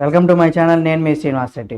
Welcome to my channel. నేను మీ శ్రీనివాస్ రెడ్డి.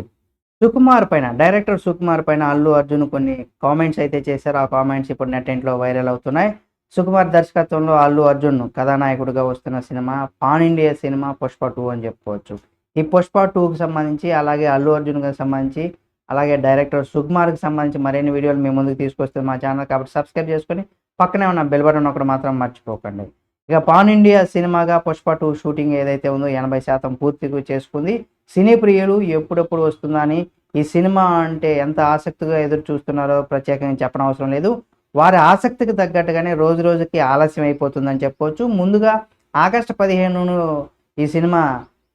సుకుమార్ పైన director Sukumar పైన అల్లు అర్జున్ కొన్ని కామెంట్స్ అయితే చేశారు. ఆ కామెంట్స్ ఇప్పుడు నెట్టింట్లో వైరల్ అవుతున్నాయి. సుకుమార్ దర్శకత్వంలో అల్లు అర్జున్ కథానాయకుడిగా వస్తున్న cinema pan India cinema 'Pushpa 2' అని చెప్పుకోవచ్చు. ఈ 'పుష్ప 2'కి సంబంధించి, అలాగే అల్లు అర్జున్‌కి సంబంధించి, అలాగే డైరెక్టర్ సుకుమార్‌కి సంబంధించి మరిన్ని వీడియోలు మీ ముందుకు తీసుకొస్తుంది మా ఛానల్. కాబట్టి సబ్స్క్రైబ్ చేసుకొని పక్కనే ఉన్న బెల్ బటన్ నొక్కడం మాత్రం మర్చిపోకండి. ఇక పాన్ ఇండియా సినిమాగా 'పుష్ప 2' షూటింగ్ ఏదైతే ఉందో 80% పూర్తి చేసుకుంది. సినీ ప్రియులు ఎప్పుడెప్పుడు వస్తుందా అని, ఈ సినిమా అంటే ఎంత ఆసక్తిగా ఎదురు చూస్తున్నారో ప్రత్యేకంగా చెప్పనవసరం లేదు. వారి ఆసక్తికి తగ్గట్టుగానే రోజు రోజుకి ఆలస్యం అయిపోతుందని చెప్పుకోవచ్చు. ముందుగా ఆగస్టు 15 ఈ సినిమా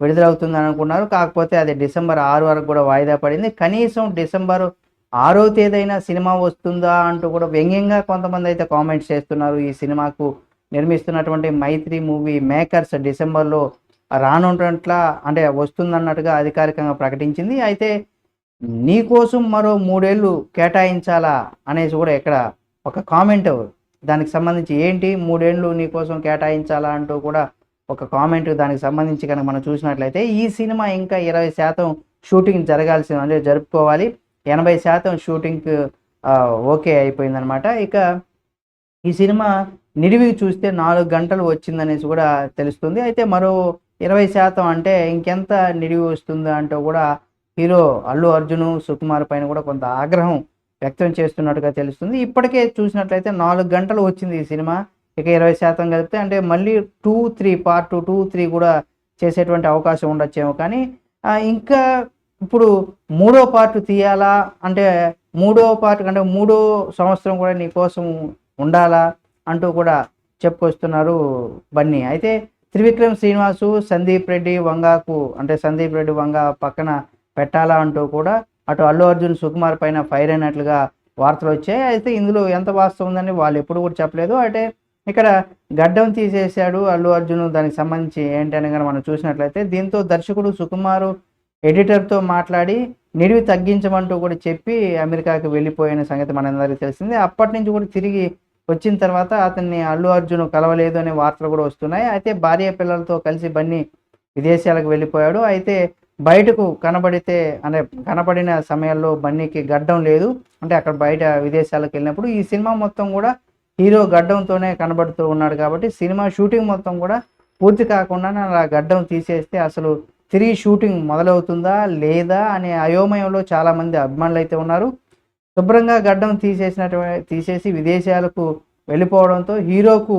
విడుదలవుతుందని అనుకున్నారు. కాకపోతే అది డిసెంబర్ 6 వరకు కూడా వాయిదా పడింది. కనీసం డిసెంబర్ 6వ తేదీన సినిమా వస్తుందా అంటూ కూడా వ్యంగ్యంగా కొంతమంది అయితే కామెంట్స్ చేస్తున్నారు. ఈ సినిమాకు నిర్మిస్తున్నటువంటి మైత్రి మూవీ మేకర్స్ డిసెంబర్‌లో రానున్నట్లా అంటే వస్తుందన్నట్టుగా అధికారికంగా ప్రకటించింది. అయితే నీకోసం మరో 3 ఏళ్ళు కేటాయించాలా అనేసి కూడా ఇక్కడ ఒక కామెంట్ దానికి సంబంధించి ఏంటి 3 ఏళ్ళు నీకోసం కేటాయించాలా అంటూ కూడా ఒక కామెంట్ దానికి సంబంధించి కనుక మనం చూసినట్లయితే ఈ సినిమా ఇంకా 20% షూటింగ్ జరగాల్సింది అంటే జరుపుకోవాలి. 80% షూటింగ్‌కి ఓకే అయిపోయిందనమాట. ఇక ఈ సినిమా నిడివి చూస్తే 4 గంటలు వచ్చిందనేసి కూడా తెలుస్తుంది. అయితే మరో 20% అంటే ఇంకెంత నిడివి వస్తుందా అంటూ కూడా హీరో అల్లు అర్జున్, సుకుమార్ పైన కూడా కొంత ఆగ్రహం వ్యక్తం చేస్తున్నట్టుగా తెలుస్తుంది. ఇప్పటికే చూసినట్లయితే 4 గంటలు వచ్చింది ఈ సినిమా. ఇక 20% కలిపితే అంటే మళ్ళీ 2, 3 పార్ట్ 2, 3 కూడా చేసేటువంటి అవకాశం ఉండొచ్చేమో కానీ ఇంకా ఇప్పుడు మూడో పార్ట్ తీయాలా అంటే మూడో పార్ట్ అంటే మూడో సంవత్సరం కూడా నీకోసం ఉండాలా అంటూ కూడా చెప్పుకొస్తున్నారు బన్నీ. అయితే త్రివిక్రమ్ శ్రీనివాసు, సందీప్ రెడ్డి వంగాకు అంటే సందీప్ రెడ్డి వంగ పక్కన పెట్టాలా అంటూ కూడా అటు అల్లు అర్జున్, సుకుమార్ పైన ఫైర్ అయినట్లుగా వార్తలొచ్చాయి. అయితే ఇందులో ఎంత వాస్తవం ఉందని వాళ్ళు ఎప్పుడు కూడా చెప్పలేదు. అంటే ఇక్కడ గడ్డం తీసేశాడు అల్లు అర్జున్, దానికి సంబంధించి ఏంటని గనుక మనం చూసినట్లయితే దీంతో దర్శకుడు సుకుమారు ఎడిటర్‌తో మాట్లాడి నిడివి తగ్గించమంటూ కూడా చెప్పి అమెరికాకి వెళ్ళిపోయిన సంగతి మనందరికీ తెలిసిందే. అప్పటినుంచి కూడా తిరిగి వచ్చిన తర్వాత అతన్ని అల్లు అర్జున్ కలవలేదు అనే వార్తలు కూడా వస్తున్నాయి. అయితే భార్య పిల్లలతో కలిసి బన్నీ విదేశాలకు వెళ్ళిపోయాడు. అయితే బయటకు కనబడితే అంటే కనపడిన సమయాల్లో బన్నీకి గడ్డం లేదు. అంటే అక్కడ బయట విదేశాలకు వెళ్ళినప్పుడు ఈ సినిమా మొత్తం కూడా హీరో గడ్డంతోనే కనబడుతూ ఉన్నాడు కాబట్టి సినిమా షూటింగ్ మొత్తం కూడా పూర్తి కాకుండానే అలా గడ్డం తీసేస్తే అసలు తిరిగి షూటింగ్ మొదలవుతుందా లేదా అనే అయోమయంలో చాలామంది అభిమానులైతే ఉన్నారు. శుభ్రంగా గడ్డం తీసేసి విదేశాలకు వెళ్ళిపోవడంతో హీరోకు,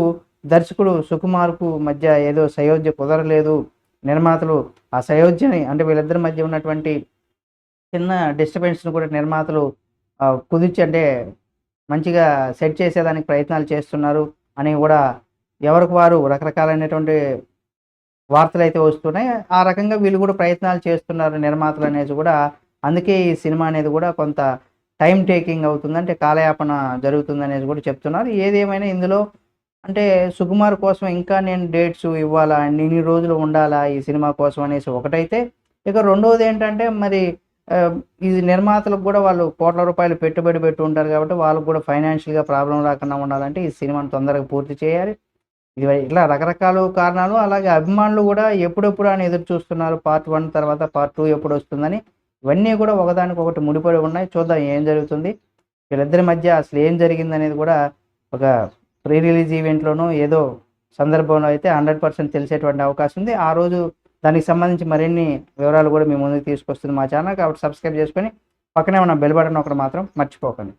దర్శకుడు సుకుమార్‌కు మధ్య ఏదో సయోధ్య కుదరలేదు. నిర్మాతలు ఆ సయోధ్యని అంటే వీళ్ళిద్దరి మధ్య ఉన్నటువంటి చిన్న డిస్టర్బెన్స్‌ని కూడా నిర్మాతలు కుదిర్చి అంటే మంచిగా సెట్ చేసేదానికి ప్రయత్నాలు చేస్తున్నారు అని కూడా ఎవరికి వారు రకరకాలైనటువంటి వార్తలైతే వస్తున్నాయి. ఆ రకంగా వీళ్ళు కూడా ప్రయత్నాలు చేస్తున్నారు నిర్మాతలనేసి కూడా. అందుకే ఈ సినిమా అనేది కూడా కొంత టైమ్ టేకింగ్ అవుతుంది. అంటే కాలయాపన జరుగుతుందనేసి కూడా చెప్తున్నారు. ఏదేమైనా ఇందులో అంటే సుకుమార్ కోసం ఇంకా నేను డేట్స్ ఇవ్వాలా, ఇన్ని రోజులు ఉండాలా ఈ సినిమా కోసం అనేసి ఒకటైతే, ఇక రెండోదేంటంటే మరి ఇది నిర్మాతలకు కూడా వాళ్ళు కోట్ల రూపాయలు పెట్టుబడి పెట్టి ఉంటారు కాబట్టి వాళ్ళకి కూడా ఫైనాన్షియల్‌గా ప్రాబ్లమ్ రాకుండా ఉండాలంటే ఈ సినిమాని తొందరగా పూర్తి చేయాలి. ఇట్లా రకరకాల కారణాలు. అలాగే అభిమానులు గూడా ఎప్పుడెప్పుడు అని ఎదురు చూస్తున్నారు. పార్ట్ 1 తర్వాత పార్ట్ 2 ఎప్పుడొస్తుందని. ఇవన్నీ కూడా ఒకదానికొకటి ముడిపడి ఉన్నాయి. చూద్దాం ఏం జరుగుతుంది. వీళ్ళిద్దరి మధ్య అసలు ఏం జరిగిందనేది కూడా ఒక ప్రీ రిలీజ్ ఈవెంట్‌లోనో ఏదో సందర్భంలో అయితే 100% తెలిసేటువంటి అవకాశం ఉంది. ఆ రోజు దానికి సంబంధించి మరిన్ని వివరాలు కూడా మీ ముందుకు తీసుకొస్తుంది మా ఛానల్. కాబట్టి సబ్స్క్రైబ్ చేసుకొని పక్కనే ఉన్న బెల్ బటన్ నొక్కడం మాత్రం మర్చిపోకండి.